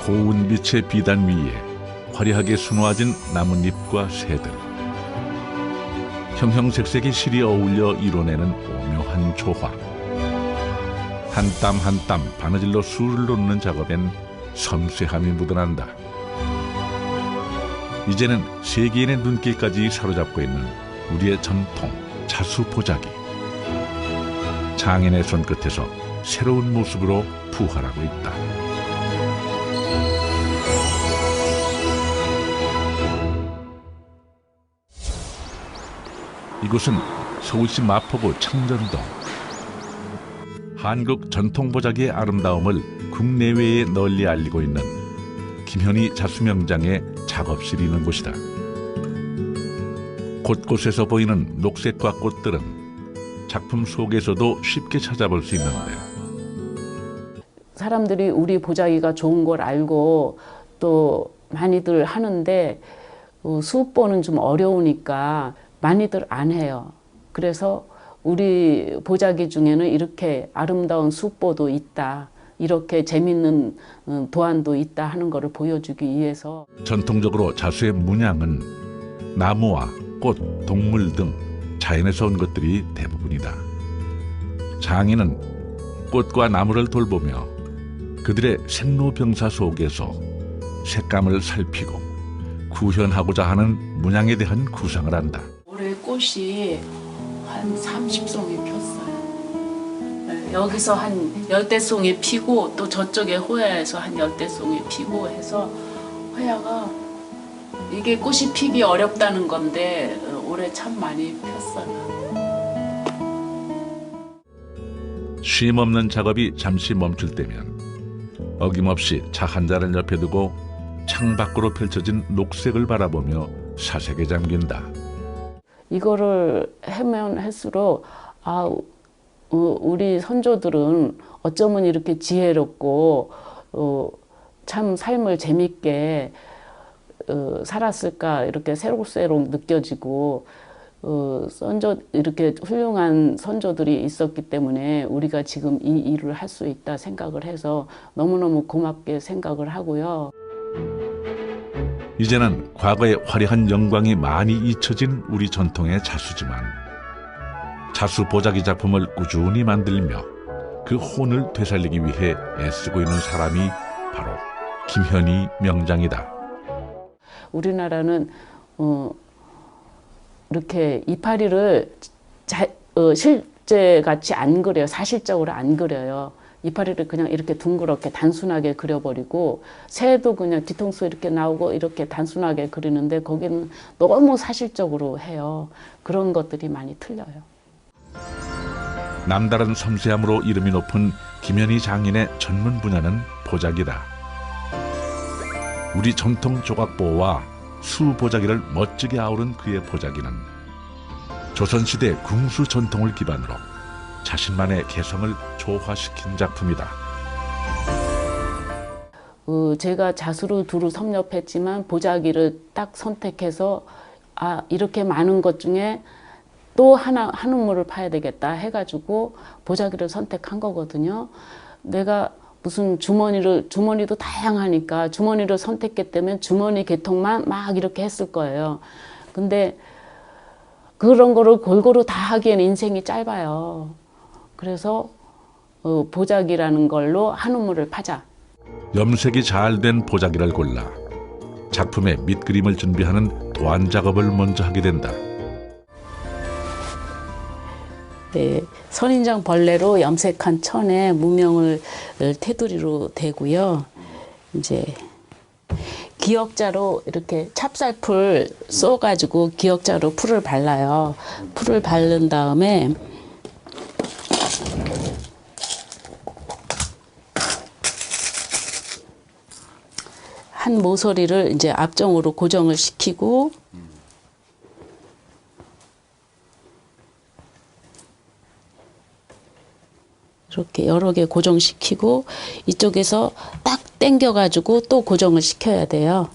고운 빛의 비단 위에 화려하게 수놓아진 나뭇잎과 새들, 형형색색의 실이 어울려 이뤄내는 오묘한 조화. 한 땀 한 땀 바느질로 술을 놓는 작업엔 섬세함이 묻어난다. 이제는 세계인의 눈길까지 사로잡고 있는 우리의 전통 자수 보자기. 장인의 손끝에서 새로운 모습으로 부활하고 있다. 이곳은 서울시 마포구 청전동. 한국 전통보자기의 아름다움을 국내외에 널리 알리고 있는 김현희 자수명장의 작업실이 있는 곳이다. 곳곳에서 보이는 녹색과 꽃들은 작품 속에서도 쉽게 찾아볼 수 있는데, 사람들이 우리 보자기가 좋은 걸 알고 또 많이들 하는데 수업보는 좀 어려우니까 많이들 안 해요. 그래서 우리 보자기 중에는 이렇게 아름다운 수법도 있다, 이렇게 재밌는 도안도 있다 하는 것을 보여주기 위해서. 전통적으로 자수의 문양은 나무와 꽃, 동물 등 자연에서 온 것들이 대부분이다. 장인은 꽃과 나무를 돌보며 그들의 생로병사 속에서 색감을 살피고 구현하고자 하는 문양에 대한 구상을 한다. 올해 꽃이 한 30송이 폈어요. 여기서 한 10대송이 피고 또 저쪽에 호야에서 한 10대송이 피고 해서, 호야가 이게 꽃이 피기 어렵다는 건데 올해 참 많이 폈어요. 쉼 없는 작업이 잠시 멈출 때면 어김없이 차 한 잔을 옆에 두고 창밖으로 펼쳐진 녹색을 바라보며 사색에 잠긴다. 이거를 하면 할수록 우리 선조들은 어쩌면 이렇게 지혜롭고 참 삶을 재밌게 살았을까, 이렇게 새록새록 느껴지고, 이렇게 훌륭한 선조들이 있었기 때문에 우리가 지금 이 일을 할 수 있다 생각을 해서 너무너무 고맙게 생각을 하고요. 이제는 과거의 화려한 영광이 많이 잊혀진 우리 전통의 자수지만, 자수 보자기 작품을 꾸준히 만들며 그 혼을 되살리기 위해 애쓰고 있는 사람이 바로 김현희 명장이다. 우리나라는 이렇게 이파리를 실제같이 안 그려요. 사실적으로 안 그려요. 이파리를 그냥 이렇게 둥그렇게 단순하게 그려버리고, 새도 그냥 뒤통수 이렇게 나오고 이렇게 단순하게 그리는데 거기는 너무 사실적으로 해요. 그런 것들이 많이 틀려요. 남다른 섬세함으로 이름이 높은 김현희 장인의 전문 분야는 보자기다. 우리 전통 조각보와 수보자기를 멋지게 아우른 그의 보자기는 조선시대 궁수 전통을 기반으로 자신만의 개성을 조화시킨 작품이다. 제가 자수를 두루 섭렵했지만 보자기를 딱 선택해서 이렇게 많은 것 중에 또 한 우물을 파야 되겠다 해가지고 보자기를 선택한 거거든요. 내가 무슨 주머니도 다양하니까 주머니를 선택했기 때문에 주머니 개통만 막 이렇게 했을 거예요. 근데 그런 거를 골고루 다 하기에는 인생이 짧아요. 그래서 보자기라는 걸로 한 우물을 파자. 염색이 잘 된 보자기를 골라 작품의 밑그림을 준비하는 도안 작업을 먼저 하게 된다. 네, 선인장 벌레로 염색한 천에 무명을 테두리로 대고요. 이제 기역자로 이렇게 찹쌀풀 쏘가지고 기역자로 풀을 발라요. 풀을 바른 다음에 한 모서리를 이제 앞정으로 고정을 시키고, 이렇게 여러 개 고정시키고 이쪽에서 딱 당겨가지고 또 고정을 시켜야 돼요.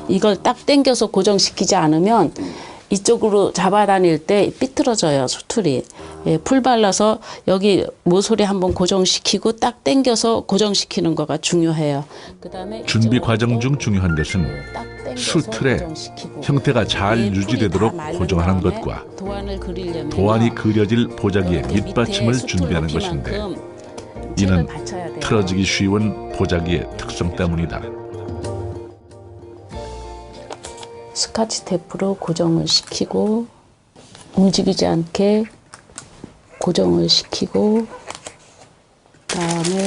이걸 딱 당겨서 고정시키지 않으면 이쪽으로 잡아다닐 때 삐뚤어져요, 수틀이. 예, 풀 발라서 여기 모서리 한번 고정시키고 딱 당겨서 고정시키는 거가 중요해요. 그다음에 준비 과정 중 중요한 것은 딱 당겨서 수틀의 고정시키고. 형태가 잘 이 풀이 유지되도록 다 마른 고정하는 다음에 것과 도안을 그리려면 도안이 그려질 보자기의 밑받침을 준비하는 것인데 이는 틀어지기 쉬운 보자기의 특성 때문이다. 스카치 테이프로 고정을 시키고 움직이지 않게 고정을 시키고 그다음에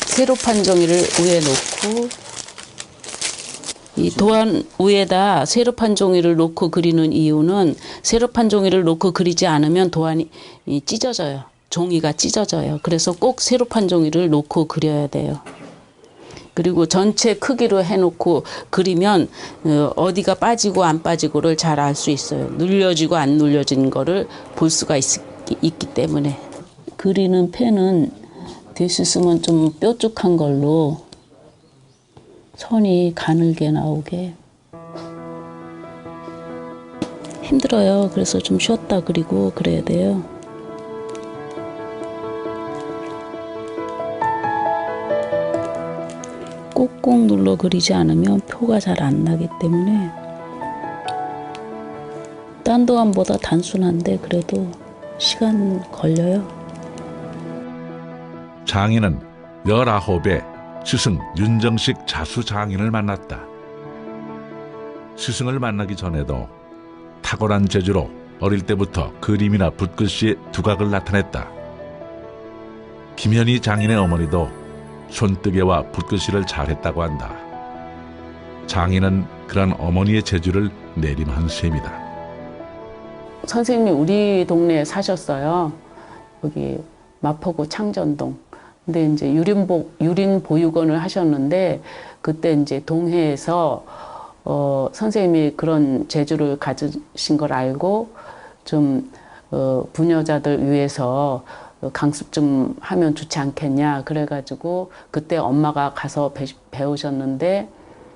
세로판 종이를 위에 놓고 이 도안 위에다 세로판 종이를 놓고 그리는 이유는 세로판 종이를 놓고 그리지 않으면 도안이 찢어져요. 종이가 찢어져요. 그래서 꼭 세로판 종이를 놓고 그려야 돼요. 그리고 전체 크기로 해놓고 그리면 어디가 빠지고 안 빠지고를 잘 알 수 있어요. 눌려지고 안 눌려진 거를 볼 수가 있기 때문에. 그리는 펜은 될 수 있으면 좀 뾰족한 걸로 선이 가늘게 나오게. 힘들어요. 그래서 좀 쉬었다 그리고 그래야 돼요. 꼭꼭 눌러 그리지 않으면 표가 잘 안 나기 때문에 딴 도안보다 단순한데 그래도 시간 걸려요. 장인은 19의 스승 윤정식 자수 장인을 만났다. 스승을 만나기 전에도 탁월한 재주로 어릴 때부터 그림이나 붓글씨의 두각을 나타냈다. 김현희 장인의 어머니도 손뜨개와 붓글씨를 잘했다고 한다. 장인은 그런 어머니의 재주를 내림한 셈이다. 선생님이 우리 동네에 사셨어요. 여기 마포구 창전동. 근데 이제 유린 보육원을 하셨는데 그때 이제 동해에서 선생님이 그런 재주를 가지신 걸 알고 좀 부녀자들 위해서 강습 좀 하면 좋지 않겠냐 그래가지고 그때 엄마가 가서 배우셨는데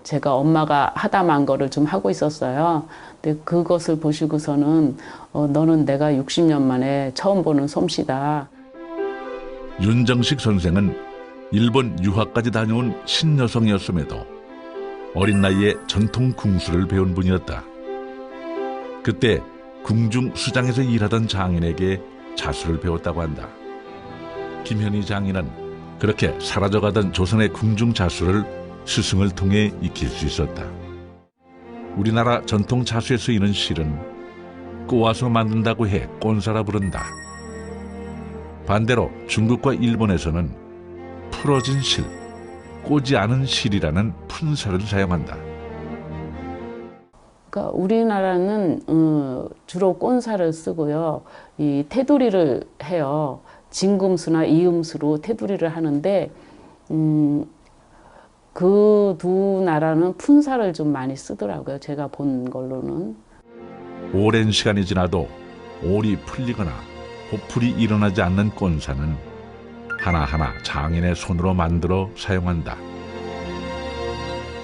제가 엄마가 하다만 거를 좀 하고 있었어요. 근데 그것을 보시고서는 너는 내가 60년 만에 처음 보는 솜씨다. 윤정식 선생은 일본 유학까지 다녀온 신여성이었음에도 어린 나이에 전통 궁수를 배운 분이었다. 그때 궁중 수장에서 일하던 장인에게 자수를 배웠다고 한다. 김현희 장인은 그렇게 사라져가던 조선의 궁중 자수를 스승을 통해 익힐 수 있었다. 우리나라 전통 자수에 쓰이는 실은 꼬아서 만든다고 해 꼰사라 부른다. 반대로 중국과 일본에서는 풀어진 실, 꼬지 않은 실이라는 푼살을 사용한다. 그러니까 우리나라는 주로 꼰사를 쓰고요. 이 테두리를 해요. 진금수나 이음수로 테두리를 하는데 그 두 나라는 푼살을 좀 많이 쓰더라고요. 제가 본 걸로는. 오랜 시간이 지나도 올이 풀리거나 보풀이 일어나지 않는 꼰사는 하나하나 장인의 손으로 만들어 사용한다.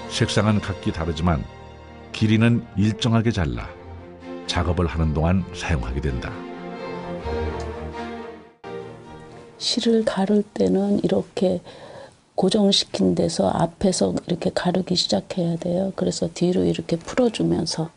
색상은 각기 다르지만 길이는 일정하게 잘라 작업을 하는 동안 사용하게 된다. 실을 가를 때는 이렇게 고정시킨 데서 앞에서 이렇게 가르기 시작해야 돼요. 그래서 뒤로 이렇게 풀어주면서.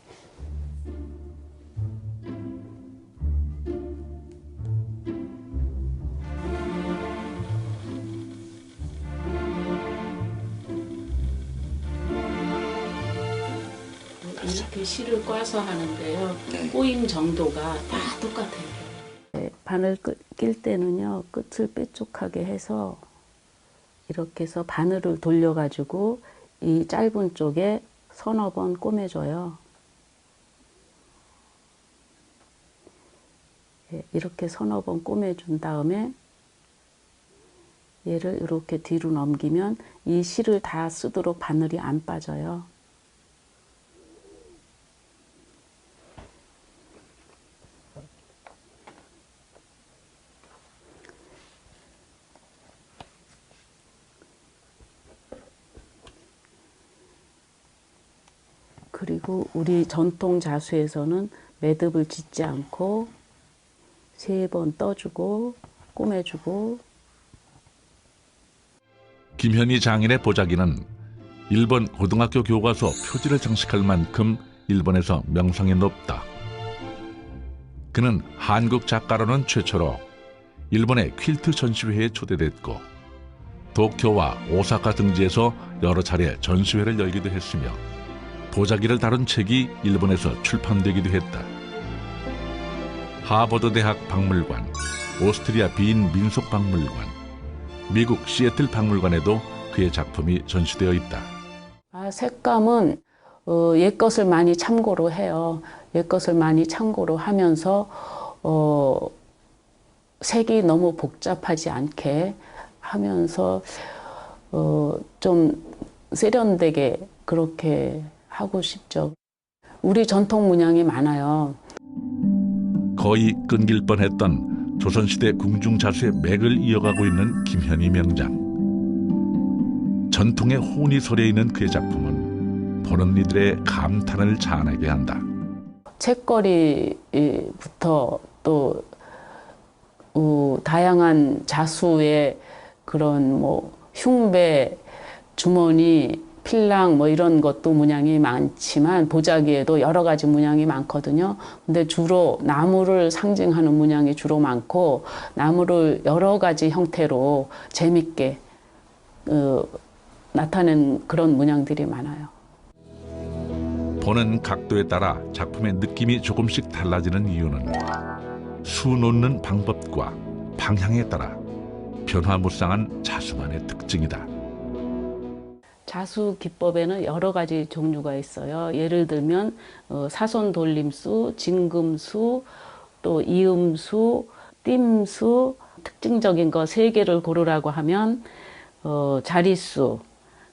이렇게 실을 꽈서 하는데요. 꼬임 정도가 다 똑같아요. 바늘 낄 때는요. 끝을 뾰족하게 해서 이렇게 해서 바늘을 돌려가지고 이 짧은 쪽에 서너 번 꼬매줘요. 이렇게 서너 번 꼬매준 다음에 얘를 이렇게 뒤로 넘기면 이 실을 다 쓰도록 바늘이 안 빠져요. 그리고 우리 전통 자수에서는 매듭을 짓지 않고 3번 떠주고 꼬매주고. 김현희 장인의 보자기는 일본 고등학교 교과서 표지를 장식할 만큼 일본에서 명성이 높다. 그는 한국 작가로는 최초로 일본의 퀼트 전시회에 초대됐고 도쿄와 오사카 등지에서 여러 차례 전시회를 열기도 했으며 보자기를 다룬 책이 일본에서 출판되기도 했다. 하버드 대학 박물관, 오스트리아 빈 민속박물관, 미국 시애틀 박물관에도 그의 작품이 전시되어 있다. 색감은 옛것을 많이 참고로 해요. 옛것을 많이 참고로 하면서 색이 너무 복잡하지 않게 하면서 좀 세련되게 그렇게 하고 싶죠. 우리 전통 문양이 많아요. 거의 끊길 뻔했던 조선시대 궁중자수의 맥을 이어가고 있는 김현희 명장. 전통의 혼이 서려 있는 그의 작품은 보는 이들의 감탄을 자아내게 한다. 책거리부터 또 다양한 자수의 그런 흉배, 주머니, 필랑 이런 것도 문양이 많지만 보자기에도 여러 가지 문양이 많거든요. 근데 주로 나무를 상징하는 문양이 주로 많고 나무를 여러 가지 형태로 재밌게 나타낸 그런 문양들이 많아요. 보는 각도에 따라 작품의 느낌이 조금씩 달라지는 이유는 수 놓는 방법과 방향에 따라 변화무쌍한 자수만의 특징이다. 자수 기법에는 여러 가지 종류가 있어요. 예를 들면 사선 돌림수, 진금수, 또 이음수, 띰수, 특징적인 거 3개를 고르라고 하면 자릿수,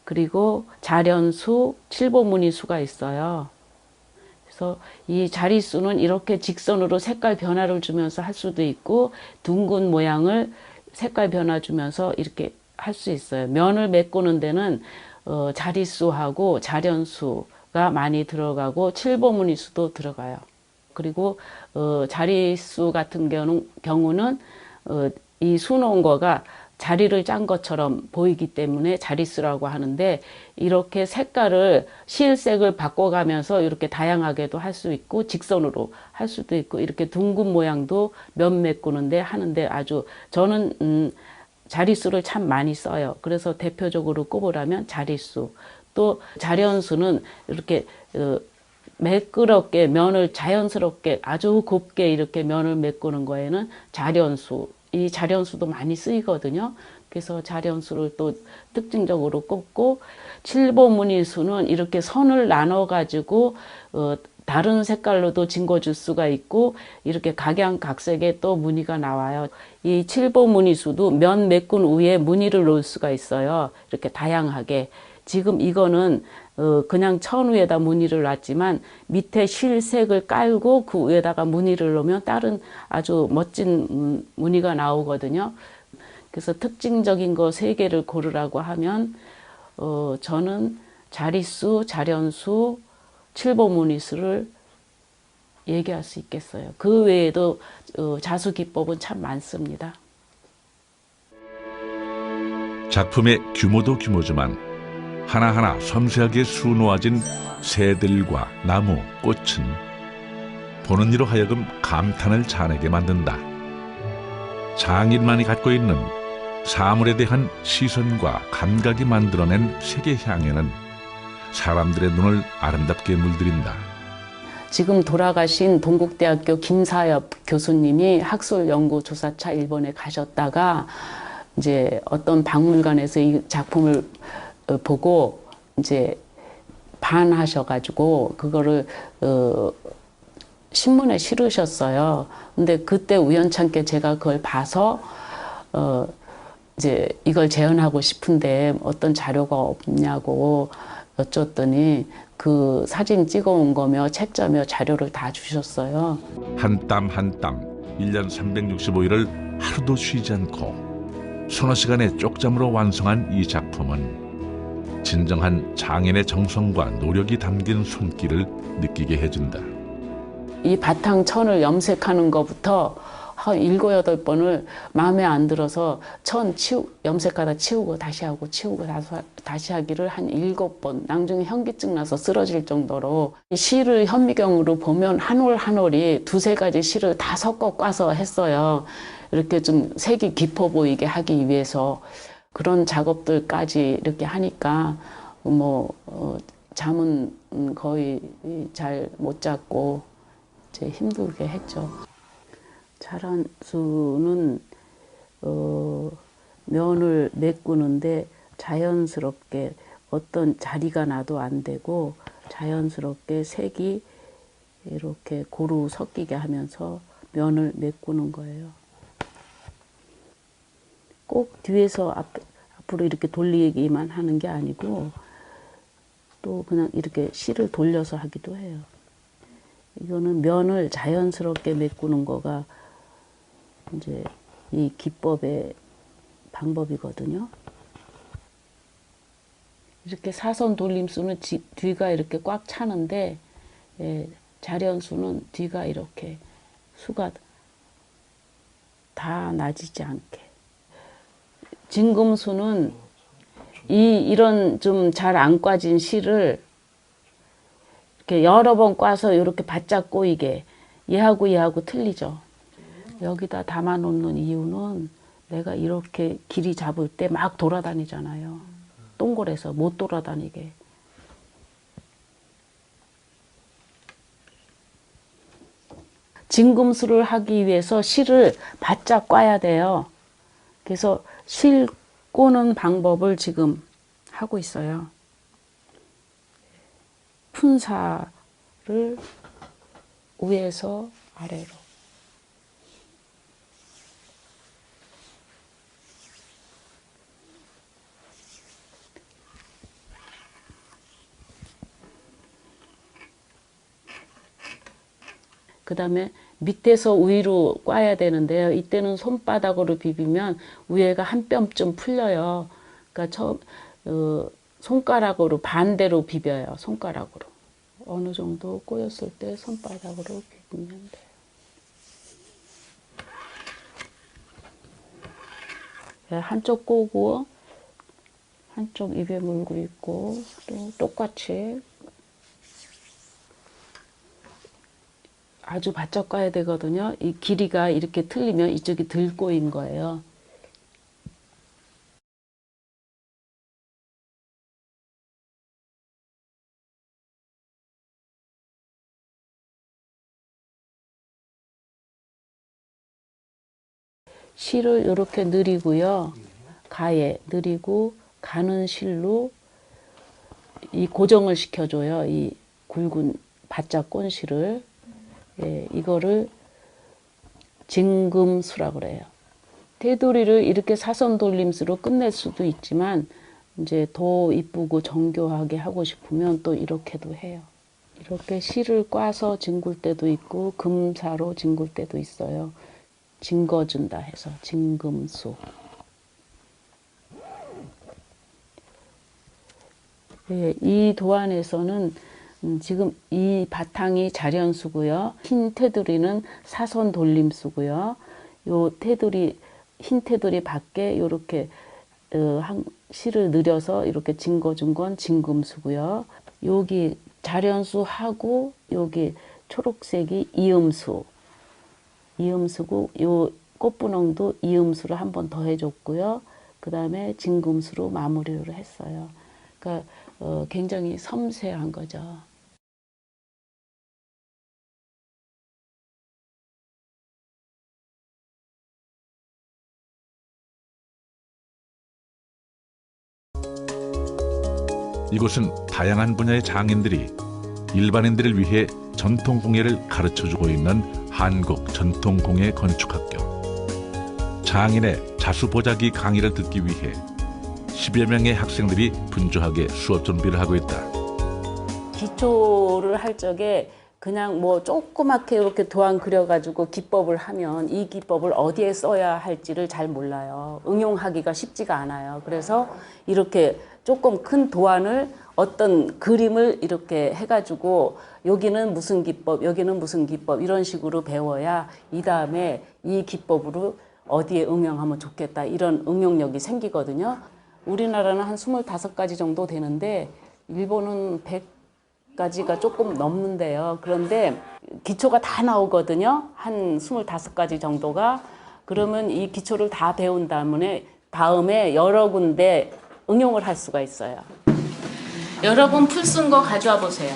그리고 자련수, 칠보무늬수가 있어요. 그래서 이 자릿수는 이렇게 직선으로 색깔 변화를 주면서 할 수도 있고 둥근 모양을 색깔 변화 주면서 이렇게 할 수 있어요. 면을 메꾸는 데는 자릿수하고 자련수가 많이 들어가고 칠보무늬수도 들어가요. 그리고 자릿수 같은 경우는 이 수놓은 거가 자리를 짠 것처럼 보이기 때문에 자릿수라고 하는데 이렇게 색깔을 실색을 바꿔가면서 이렇게 다양하게도 할 수 있고 직선으로 할 수도 있고 이렇게 둥근 모양도 면 메꾸는데 하는데 아주 저는 자릿수를 참 많이 써요. 그래서 대표적으로 꼽으라면 자릿수. 또 자련수는 이렇게 매끄럽게 면을 자연스럽게 아주 곱게 이렇게 면을 메꾸는 거에는 자련수. 이 자련수도 많이 쓰이거든요. 그래서 자련수를 또 특징적으로 꼽고 칠보무늬수는 이렇게 선을 나눠 가지고 다른 색깔로도 징궈줄 수가 있고 이렇게 각양각색의 또 무늬가 나와요. 이 칠보무늬수도 면 메꾼 위에 무늬를 놓을 수가 있어요. 이렇게 다양하게. 지금 이거는 그냥 천 위에다 무늬를 놨지만 밑에 실색을 깔고 그 위에다가 무늬를 놓으면 다른 아주 멋진 무늬가 나오거든요. 그래서 특징적인 거 3개를 고르라고 하면 저는 자릿수, 자련수, 칠보무늬수를 얘기할 수 있겠어요. 그 외에도 자수 기법은 참 많습니다. 작품의 규모도 규모지만 하나하나 섬세하게 수놓아진 새들과 나무, 꽃은 보는 이로 하여금 감탄을 자아내게 만든다. 장인만이 갖고 있는 사물에 대한 시선과 감각이 만들어낸 색의 향연은 사람들의 눈을 아름답게 물들인다. 지금 돌아가신 동국대학교 김사엽 교수님이 학술연구조사차 일본에 가셨다가 이제 어떤 박물관에서 이 작품을 보고 이제 반하셔가지고 그거를 신문에 실으셨어요. 근데 그때 우연찮게 제가 그걸 봐서 이제 이걸 재현하고 싶은데 어떤 자료가 없냐고 여쭸더니 그 사진 찍어온 거며 책자며 자료를 다 주셨어요. 한 땀 한 땀 1년 365일을 하루도 쉬지 않고 서너 시간의 쪽잠으로 완성한 이 작품은 진정한 장인의 정성과 노력이 담긴 손길을 느끼게 해준다. 이 바탕천을 염색하는 것부터 한 7, 8번을 마음에 안 들어서 염색하다 치우고 다시 하고 치우고 다시 하기를 한 7번, 나중에 현기증 나서 쓰러질 정도로 실을 현미경으로 보면 한 올 한 올이 두세 가지 실을 다 섞어 꽈서 했어요. 이렇게 좀 색이 깊어 보이게 하기 위해서. 그런 작업들까지 이렇게 하니까 잠은 거의 잘 못 잤고 이제 힘들게 했죠. 자란수는 면을 메꾸는데 자연스럽게 어떤 자리가 나도 안 되고 자연스럽게 색이 이렇게 고루 섞이게 하면서 면을 메꾸는 거예요. 꼭 뒤에서 앞으로 이렇게 돌리기만 하는 게 아니고 또 그냥 이렇게 실을 돌려서 하기도 해요. 이거는 면을 자연스럽게 메꾸는 거가 이제 이 기법의 방법이거든요. 이렇게 사선 돌림수는 뒤가 이렇게 꽉 차는데 자련수는 뒤가 이렇게 수가 다 나지지 않게. 진금수는 이런 좀 잘 안 꽈진 실을 이렇게 여러 번 꽈서 이렇게 바짝 꼬이게. 얘하고 틀리죠. 여기다 담아 놓는 이유는 내가 이렇게 길이 잡을 때 막 돌아다니잖아요. 동굴에서 못 돌아다니게. 진금수를 하기 위해서 실을 바짝 꽈야 돼요. 그래서 실 꼬는 방법을 지금 하고 있어요. 푼사를 위에서 아래로. 그 다음에 밑에서 위로 꽈야 되는데요. 이때는 손바닥으로 비비면 위에가 한 뼘쯤 풀려요. 그러니까 손가락으로 반대로 비벼요. 손가락으로. 어느 정도 꼬였을 때 손바닥으로 비비면 돼요. 한쪽 꼬고 한쪽 입에 물고 있고 또 똑같이 아주 바짝 까야 되거든요. 이 길이가 이렇게 틀리면 이쪽이 덜 꼬인 거예요. 실을 이렇게 느리고요. 가에 느리고 가는 실로 이 고정을 시켜줘요. 이 굵은 바짝 꼰 실을. 이거를 진금수라고 그래요. 테두리를 이렇게 사선 돌림수로 끝낼 수도 있지만 이제 더 이쁘고 정교하게 하고 싶으면 또 이렇게도 해요. 이렇게 실을 꽈서 징굴 때도 있고 금사로 징굴 때도 있어요. 징거준다 해서 진금수. 이 도안에서는 지금 이 바탕이 자련수고요. 흰 테두리는 사선 돌림수고요. 요 테두리 흰 테두리 밖에 이렇게 실을 늘여서 이렇게 징거준 건 진금수고요. 여기 자련수하고 여기 초록색이 이음수. 이음수고 요 꽃분홍도 이음수를 한 번 더 해줬고요. 그 다음에 진금수로 마무리를 했어요. 그러니까 굉장히 섬세한 거죠. 이곳은 다양한 분야의 장인들이 일반인들을 위해 전통공예를 가르쳐주고 있는 한국전통공예 건축학교. 장인의 자수보자기 강의를 듣기 위해 10여 명의 학생들이 분주하게 수업 준비를 하고 있다. 기초를 할 적에 그냥 뭐 조그맣게 이렇게 도안 그려가지고 기법을 하면 이 기법을 어디에 써야 할지를 잘 몰라요. 응용하기가 쉽지가 않아요. 그래서 이렇게 조금 큰 도안을 어떤 그림을 이렇게 해가지고 여기는 무슨 기법, 여기는 무슨 기법 이런 식으로 배워야 이 다음에 이 기법으로 어디에 응용하면 좋겠다 이런 응용력이 생기거든요. 우리나라는 한 25가지 정도 되는데 일본은 100가지가 조금 넘는데요. 그런데 기초가 다 나오거든요. 한 25가지 정도가. 그러면 이 기초를 다 배운 다음에 여러 군데 응용을 할 수가 있어요. 여러분 풀 쓴 거 가져와 보세요.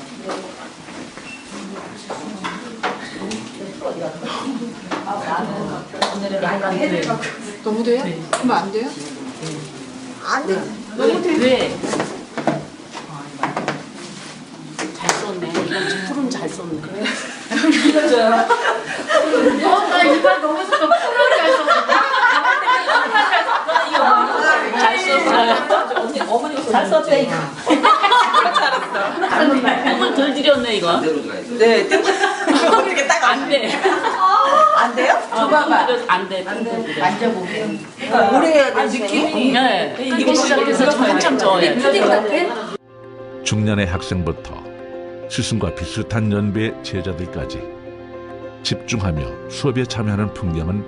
오늘은 약간 너무 돼요? 그러면 안 돼요? 안 돼. 너무 돼. 왜? 잘 썼네. 이건 풀은 잘 썼네. 나 이발 너무 좋아. 풀을 잘 썼어. 잘 썼어요. 어머니가 잘 썼대 이거. 뜸을 덜 들였네 이거. 네. 이렇게 딱 안 돼. 안 돼요? 줘봐봐. 안 돼. 만져보세요. 오래 해야 되는 느낌이. 네. 이거 시작해서 한참 저어야 돼. 중년의 학생부터 스승과 비슷한 연배의 제자들까지 집중하며 수업에 참여하는 풍경은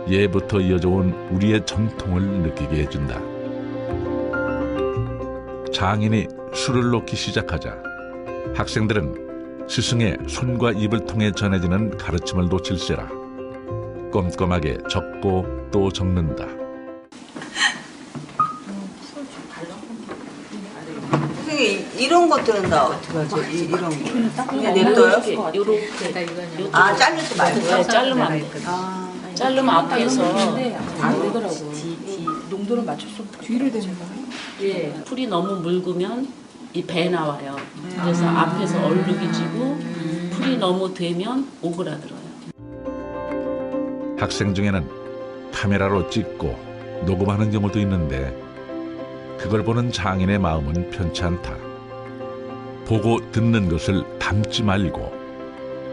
예부터 이어져 온 우리의 전통을 느끼게 해준다. 장인이 술을 놓기 시작하자 학생들은 스승의 손과 입을 통해 전해지는 가르침을 놓칠세라 꼼꼼하게 적고 또 적는다. 선생님 이런 것들은 다 어떻게 하죠? 이런 거. 그냥 냅둬요? 요렇게. 아 자르지 말고요? 네, 자르면 안 돼. 자르면 앞에서 안 되더라고. 농도를 맞췄어. 뒤를 대는 거예요? 예, 풀이 너무 묽으면 이 배 나와요. 그래서 앞에서 얼룩이 지고 풀이 너무 되면 오그라들어요. 학생 중에는 카메라로 찍고 녹음하는 경우도 있는데 그걸 보는 장인의 마음은 편치 않다. 보고 듣는 것을 담지 말고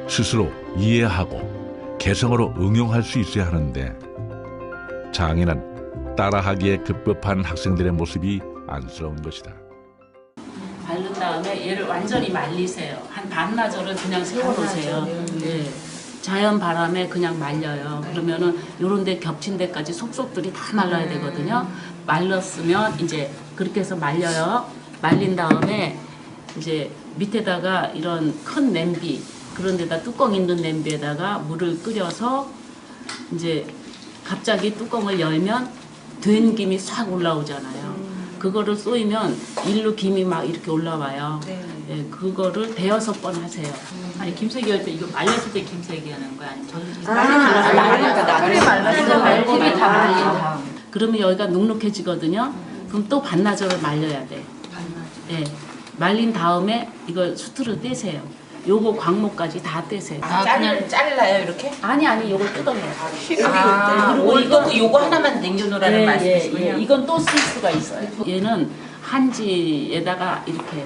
스스로 이해하고 개성으로 응용할 수 있어야 하는데 장인은 따라하기에 급급한 학생들의 모습이 안쓰러운 것이다. 바른 다음에 얘를 완전히 말리세요. 한 반나절은 그냥 세워놓으세요. 예. 자연 바람에 그냥 말려요. 그러면은 요런 데 겹친 데까지 속속들이 다 말라야 되거든요. 말랐으면 이제 그렇게 해서 말려요. 말린 다음에 이제 밑에다가 이런 큰 냄비 그런 데다 뚜껑 있는 냄비에다가 물을 끓여서 이제 갑자기 뚜껑을 열면 된 김이 싹 올라오잖아요. 그거를 쏘이면 일로 김이 막 이렇게 올라와요. 예, 그거를 대여섯 번 하세요. 아니 김세기 할 때 이거 말렸을 때 김세기 하는 거야? 아니면 저는 말고 풀이 다 말린 다음. 그러면 여기가 눅눅해지거든요. 그럼 또 반나절을 말려야 돼. 예, 말린 다음에 이걸 수트로 떼세요. 요거 광목까지 다 떼세요. 그냥 잘라요 이렇게? 아니 요걸 뜯어내요. 그리고 이것도 요거 하나만 남겨놓으라는 말씀이시군요. 이건 또 쓸 수가 있어요. 얘는 한지에다가 이렇게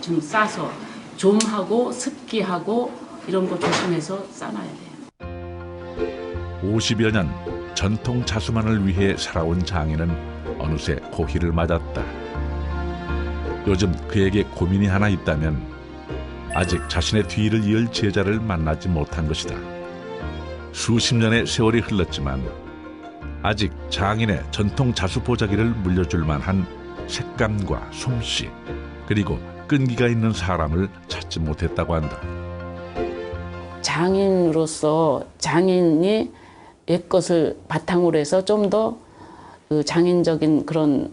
좀 싸서 좀하고 습기하고 이런 거 조심해서 싸놔야 돼요. 50여 년 전통 자수만을 위해 살아온 장인은 어느새 고희를 맞았다. 요즘 그에게 고민이 하나 있다면 아직 자신의 뒤를 이을 제자를 만나지 못한 것이다. 수십 년의 세월이 흘렀지만 아직 장인의 전통 자수 보자기를 물려줄 만한 색감과 솜씨 그리고 끈기가 있는 사람을 찾지 못했다고 한다. 장인으로서 장인이 옛것을 바탕으로 해서 좀 더 그 장인적인 그런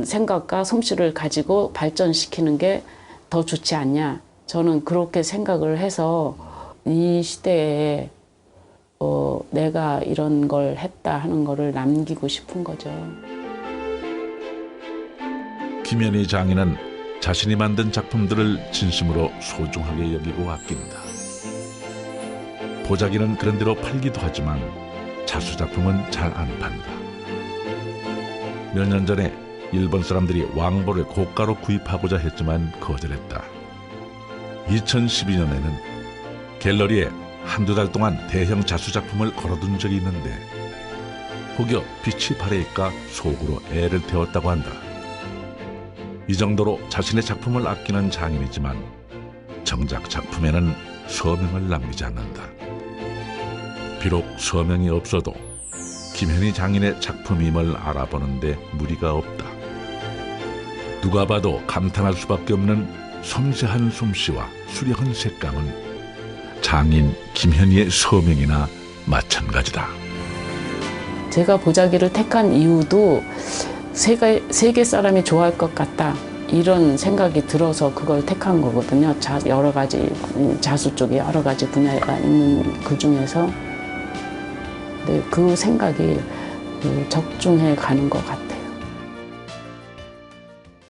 생각과 솜씨를 가지고 발전시키는 게 더 좋지 않냐. 저는 그렇게 생각을 해서 이 시대에 내가 이런 걸 했다 하는 거를 남기고 싶은 거죠. 김연희 장인은 자신이 만든 작품들을 진심으로 소중하게 여기고 아낀다. 보자기는 그런 대로 팔기도 하지만 자수 작품은 잘 안 판다. 몇 년 전에 일본 사람들이 왕보를 고가로 구입하고자 했지만 거절했다. 2012년에는 갤러리에 한두 달 동안 대형 자수 작품을 걸어둔 적이 있는데 혹여 빛이 바래니까 속으로 애를 태웠다고 한다. 이 정도로 자신의 작품을 아끼는 장인이지만 정작 작품에는 서명을 남기지 않는다. 비록 서명이 없어도 김현희 장인의 작품임을 알아보는데 무리가 없다. 누가 봐도 감탄할 수밖에 없는 섬세한 솜씨와 수려한 색감은 장인 김현희의 서명이나 마찬가지다. 제가 보자기를 택한 이유도 세계 사람이 좋아할 것 같다. 이런 생각이 들어서 그걸 택한 거거든요. 여러 가지 자수 쪽에 여러 가지 분야가 있는 그 중에서 그 생각이 적중해 가는 것 같아요.